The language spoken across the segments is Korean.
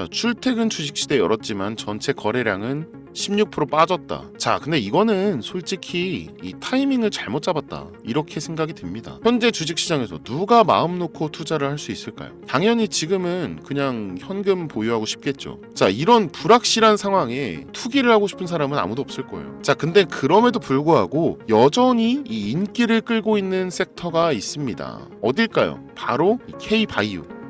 자, 출퇴근 주식시대 열었지만 전체 거래량은 16% 빠졌다. 자, 근데 이거는 솔직히 이 타이밍을 잘못 잡았다, 이렇게 생각이 듭니다. 현재 주식시장에서 누가 마음 놓고 투자를 할 수 있을까요? 당연히 지금은 그냥 현금 보유하고 싶겠죠. 자, 이런 불확실한 상황에 투기를 하고 싶은 사람은 아무도 없을 거예요. 자, 근데 그럼에도 불구하고 여전히 이 인기를 끌고 있는 섹터가 있습니다. 어딜까요? 바로 K바이오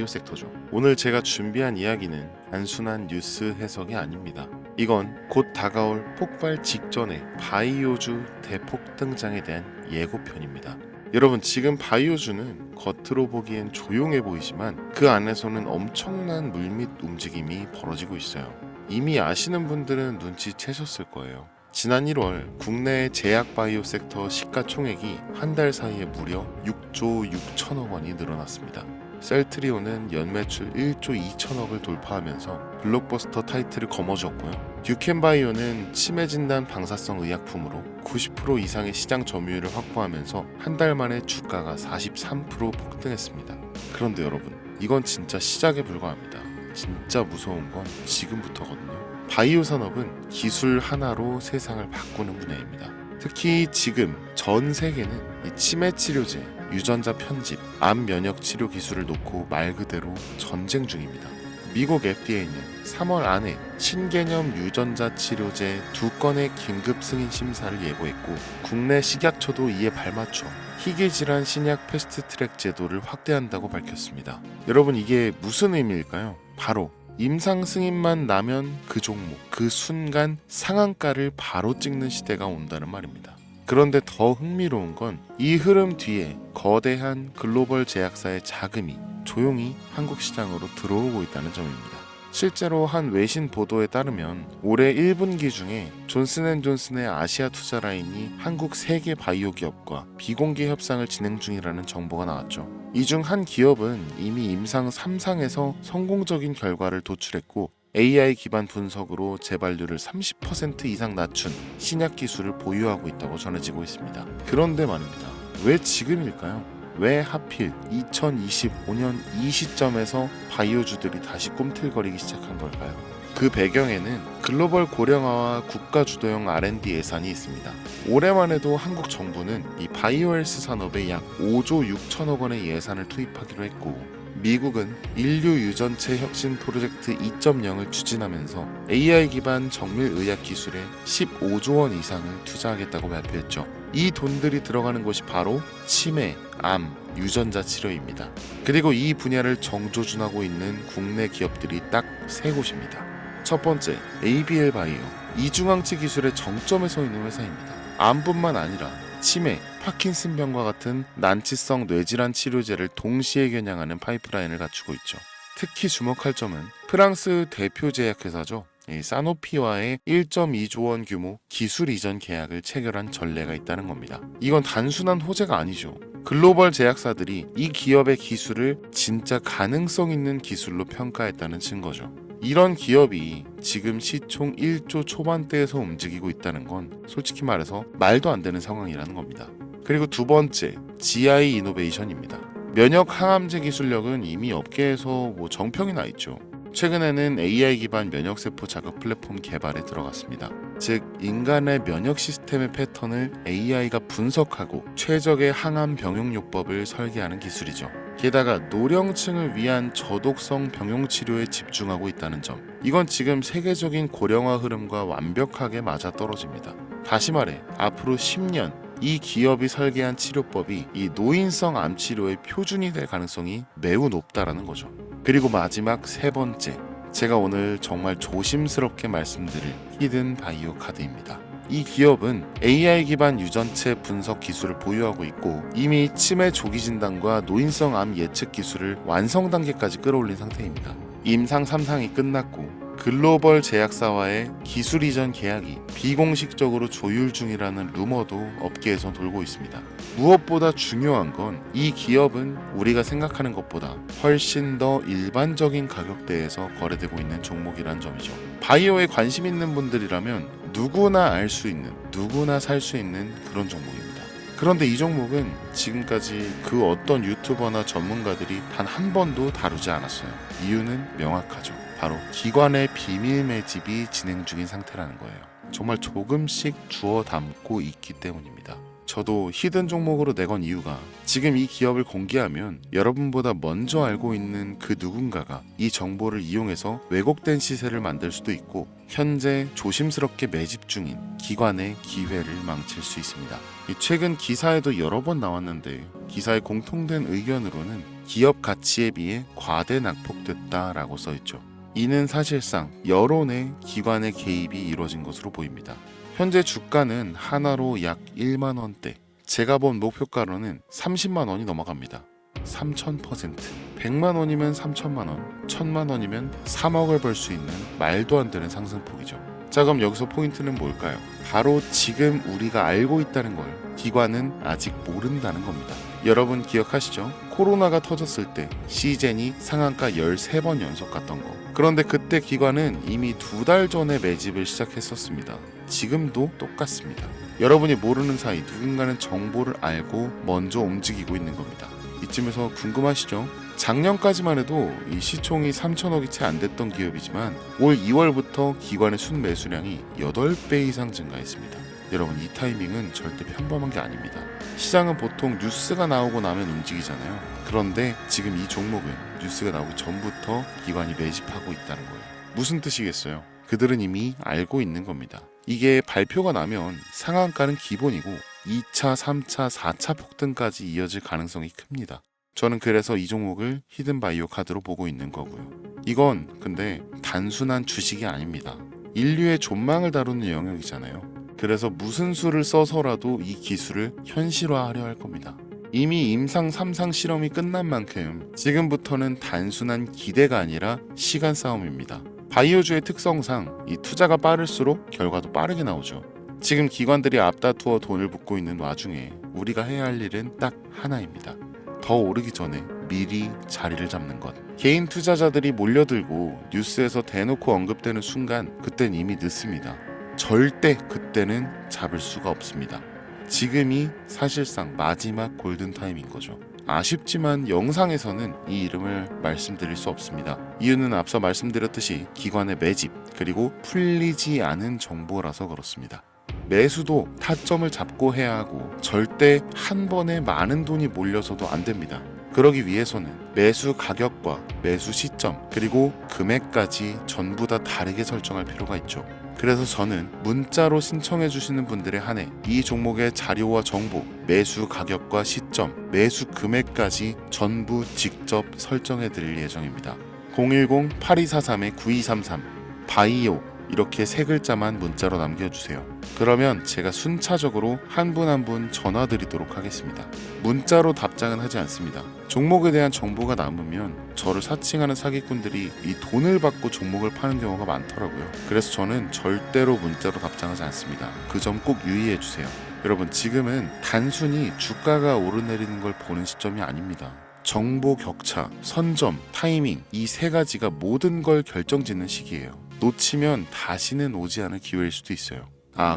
섹터죠. 오늘 제가 준비한 이야기는 단순한 뉴스 해석이 아닙니다. 이건 곧 다가올 폭발 직전의 바이오주 대폭 등장에 대한 예고편입니다. 여러분, 지금 바이오주는 겉으로 보기엔 조용해 보이지만 그 안에서는 엄청난 물밑 움직임이 벌어지고 있어요. 이미 아시는 분들은 눈치채셨을 거예요. 지난 1월 국내 제약 바이오 섹터 시가총액이 한 달 사이에 무려 6조 6천억 원이 늘어났습니다. 셀트리온은 연매출 1조 2천억을 돌파하면서 블록버스터 타이틀을 거머쥐었고요. 듀켄바이오는 치매 진단 방사성 의약품으로 90% 이상의 시장 점유율을 확보하면서 한 달 만에 주가가 43% 폭등했습니다. 그런데 여러분, 이건 진짜 시작에 불과합니다. 진짜 무서운 건 지금부터거든요. 바이오 산업은 기술 하나로 세상을 바꾸는 분야입니다. 특히 지금 전 세계는 이 치매 치료제, 유전자 편집, 암 면역 치료 기술을 놓고 말 그대로 전쟁 중입니다. 미국 FDA는 3월 안에 신개념 유전자 치료제 2건의 긴급 승인 심사를 예고했고, 국내 식약처도 이에 발맞춰 희귀질환 신약 패스트트랙 제도를 확대한다고 밝혔습니다. 여러분, 이게 무슨 의미일까요? 바로 임상 승인만 나면 그 종목, 그 순간 상한가를 바로 찍는 시대가 온다는 말입니다. 그런데 더 흥미로운 건 이 흐름 뒤에 거대한 글로벌 제약사의 자금이 조용히 한국 시장으로 들어오고 있다는 점입니다. 실제로 한 외신 보도에 따르면 올해 1분기 중에 존슨앤존슨의 아시아 투자 라인이 한국 3개 바이오 기업과 비공개 협상을 진행 중이라는 정보가 나왔죠. 이 중 한 기업은 이미 임상 3상에서 성공적인 결과를 도출했고, AI 기반 분석으로 재발률을 30% 이상 낮춘 신약 기술을 보유하고 있다고 전해지고 있습니다. 그런데 말입니다. 왜 지금일까요? 왜 하필 2025년 이 시점에서 바이오주들이 다시 꿈틀거리기 시작한 걸까요? 그 배경에는 글로벌 고령화와 국가 주도형 R&D 예산이 있습니다. 올해만 해도 한국 정부는 이 바이오헬스 산업에 약 5조 6천억 원의 예산을 투입하기로 했고, 미국은 인류 유전체 혁신 프로젝트 2.0을 추진하면서 AI 기반 정밀 의학 기술에 15조 원 이상을 투자하겠다고 발표했죠. 이 돈들이 들어가는 곳이 바로 치매, 암, 유전자 치료입니다. 그리고 이 분야를 정조준하고 있는 국내 기업들이 딱 3곳입니다. 첫 번째, ABL 바이오. 이중항체 기술의 정점에 서 있는 회사입니다. 암뿐만 아니라 치매, 파킨슨병과 같은 난치성 뇌질환 치료제를 동시에 겨냥하는 파이프라인을 갖추고 있죠. 특히 주목할 점은 프랑스 대표 제약회사죠. 사노피와의 1.2조 원 규모 기술 이전 계약을 체결한 전례가 있다는 겁니다. 이건 단순한 호재가 아니죠. 글로벌 제약사들이 이 기업의 기술을 진짜 가능성 있는 기술로 평가했다는 증거죠. 이런 기업이 지금 시총 1조 초반대에서 움직이고 있다는 건 솔직히 말해서 말도 안 되는 상황이라는 겁니다. 그리고 두 번째, GI 이노베이션입니다. 면역 항암제 기술력은 이미 업계에서 정평이 나 있죠. 최근에는 AI 기반 면역세포 자극 플랫폼 개발에 들어갔습니다. 즉, 인간의 면역 시스템의 패턴을 AI가 분석하고 최적의 항암 병용요법을 설계하는 기술이죠. 게다가 노령층을 위한 저독성 병용 치료에 집중하고 있다는 점, 이건 지금 세계적인 고령화 흐름과 완벽하게 맞아떨어집니다. 다시 말해, 앞으로 10년 이 기업이 설계한 치료법이 이 노인성 암 치료의 표준이 될 가능성이 매우 높다라는 거죠. 그리고 마지막 세 번째, 제가 오늘 정말 조심스럽게 말씀드릴 히든 바이오 카드입니다. 이 기업은 AI 기반 유전체 분석 기술을 보유하고 있고, 이미 치매 조기 진단과 노인성 암 예측 기술을 완성 단계까지 끌어올린 상태입니다. 임상 3상이 끝났고 글로벌 제약사와의 기술 이전 계약이 비공식적으로 조율 중이라는 루머도 업계에서 돌고 있습니다. 무엇보다 중요한 건 이 기업은 우리가 생각하는 것보다 훨씬 더 일반적인 가격대에서 거래되고 있는 종목이란 점이죠. 바이오에 관심 있는 분들이라면 누구나 알 수 있는, 누구나 살 수 있는 그런 종목입니다. 그런데 이 종목은 지금까지 그 어떤 유튜버나 전문가들이 단 한 번도 다루지 않았어요. 이유는 명확하죠. 바로 기관의 비밀 매집이 진행 중인 상태라는 거예요. 정말 조금씩 주워 담고 있기 때문입니다. 저도 히든 종목으로 내건 이유가 지금 이 기업을 공개하면 여러분보다 먼저 알고 있는 그 누군가가 이 정보를 이용해서 왜곡된 시세를 만들 수도 있고 현재 조심스럽게 매집 중인 기관의 기회를 망칠 수 있습니다. 최근 기사에도 여러 번 나왔는데 기사의 공통된 의견으로는 기업 가치에 비해 과대 낙폭됐다라고 써있죠. 이는 사실상 여론의 기관의 개입이 이루어진 것으로 보입니다. 현재 주가는 하나로 약 1만 원대, 제가 본 목표가로는 30만 원이 넘어갑니다. 3000%. 100만 원이면 3천만 원, 1000만 원이면 3억을 벌 수 있는 말도 안 되는 상승폭이죠. 자, 그럼 여기서 포인트는 뭘까요? 바로 지금 우리가 알고 있다는 걸 기관은 아직 모른다는 겁니다. 여러분 기억하시죠? 코로나가 터졌을 때 시젠이 상한가 13번 연속 갔던 거. 그런데 그때 기관은 이미 2달 전에 매집을 시작했었습니다. 지금도 똑같습니다. 여러분이 모르는 사이 누군가는 정보를 알고 먼저 움직이고 있는 겁니다. 이쯤에서 궁금하시죠? 작년까지만 해도 이 시총이 3천억이 채 안 됐던 기업이지만 올 2월부터 기관의 순매수량이 8배 이상 증가했습니다. 여러분 이 타이밍은 절대 평범한 게 아닙니다. 시장은 보통 뉴스가 나오고 나면 움직이잖아요. 그런데 지금 이 종목은 뉴스가 나오기 전부터 기관이 매집하고 있다는 거예요. 무슨 뜻이겠어요? 그들은 이미 알고 있는 겁니다. 이게 발표가 나면 상한가는 기본이고 2차, 3차, 4차 폭등까지 이어질 가능성이 큽니다. 저는 그래서 이 종목을 히든바이오 카드로 보고 있는 거고요. 이건 근데 단순한 주식이 아닙니다. 인류의 존망을 다루는 영역이잖아요. 그래서 무슨 수를 써서라도 이 기술을 현실화하려 할 겁니다. 이미 임상 3상 실험이 끝난 만큼 지금부터는 단순한 기대가 아니라 시간 싸움입니다. 바이오주의 특성상 이 투자가 빠를수록 결과도 빠르게 나오죠. 지금 기관들이 앞다투어 돈을 붓고 있는 와중에 우리가 해야 할 일은 딱 하나입니다. 더 오르기 전에 미리 자리를 잡는 것. 개인 투자자들이 몰려들고 뉴스에서 대놓고 언급되는 순간 그땐 이미 늦습니다. 절대 그때는 잡을 수가 없습니다. 지금이 사실상 마지막 골든타임인 거죠. 아쉽지만 영상에서는 이 이름을 말씀드릴 수 없습니다. 이유는 앞서 말씀드렸듯이 기관의 매집 그리고 풀리지 않은 정보라서 그렇습니다. 매수도 타점을 잡고 해야 하고 절대 한 번에 많은 돈이 몰려서도 안 됩니다. 그러기 위해서는 매수 가격과 매수 시점 그리고 금액까지 전부 다 다르게 설정할 필요가 있죠. 그래서 저는 문자로 신청해 주시는 분들에 한해 이 종목의 자료와 정보, 매수 가격과 시점, 매수 금액까지 전부 직접 설정해 드릴 예정입니다. 010-8243-9233 바이오 이렇게 세 글자만 문자로 남겨주세요. 그러면 제가 순차적으로 한 분 한 분 전화 드리도록 하겠습니다. 문자로 답장은 하지 않습니다. 종목에 대한 정보가 남으면 저를 사칭하는 사기꾼들이 이 돈을 받고 종목을 파는 경우가 많더라고요. 그래서 저는 절대로 문자로 답장하지 않습니다. 그 점 꼭 유의해 주세요. 여러분 지금은 단순히 주가가 오르내리는 걸 보는 시점이 아닙니다. 정보 격차, 선점, 타이밍 이 세 가지가 모든 걸 결정짓는 시기예요. 놓치면 다시는 오지 않을 기회일 수도 있어요.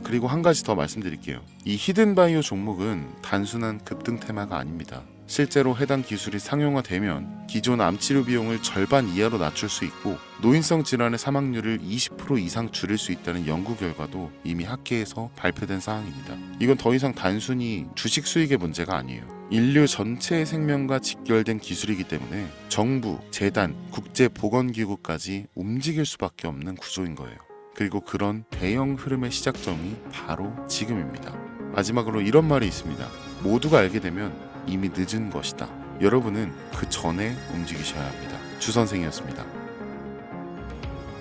그리고 한 가지 더 말씀드릴게요. 이 히든바이오 종목은 단순한 급등 테마가 아닙니다. 실제로 해당 기술이 상용화되면 기존 암치료 비용을 절반 이하로 낮출 수 있고 노인성 질환의 사망률을 20% 이상 줄일 수 있다는 연구 결과도 이미 학계에서 발표된 사항입니다. 이건 더 이상 단순히 주식 수익의 문제가 아니에요. 인류 전체의 생명과 직결된 기술이기 때문에 정부, 재단, 국제보건기구까지 움직일 수밖에 없는 구조인 거예요. 그리고 그런 대형 흐름의 시작점이 바로 지금입니다. 마지막으로 이런 말이 있습니다. 모두가 알게 되면 이미 늦은 것이다. 여러분은 그 전에 움직이셔야 합니다. 주 선생이었습니다.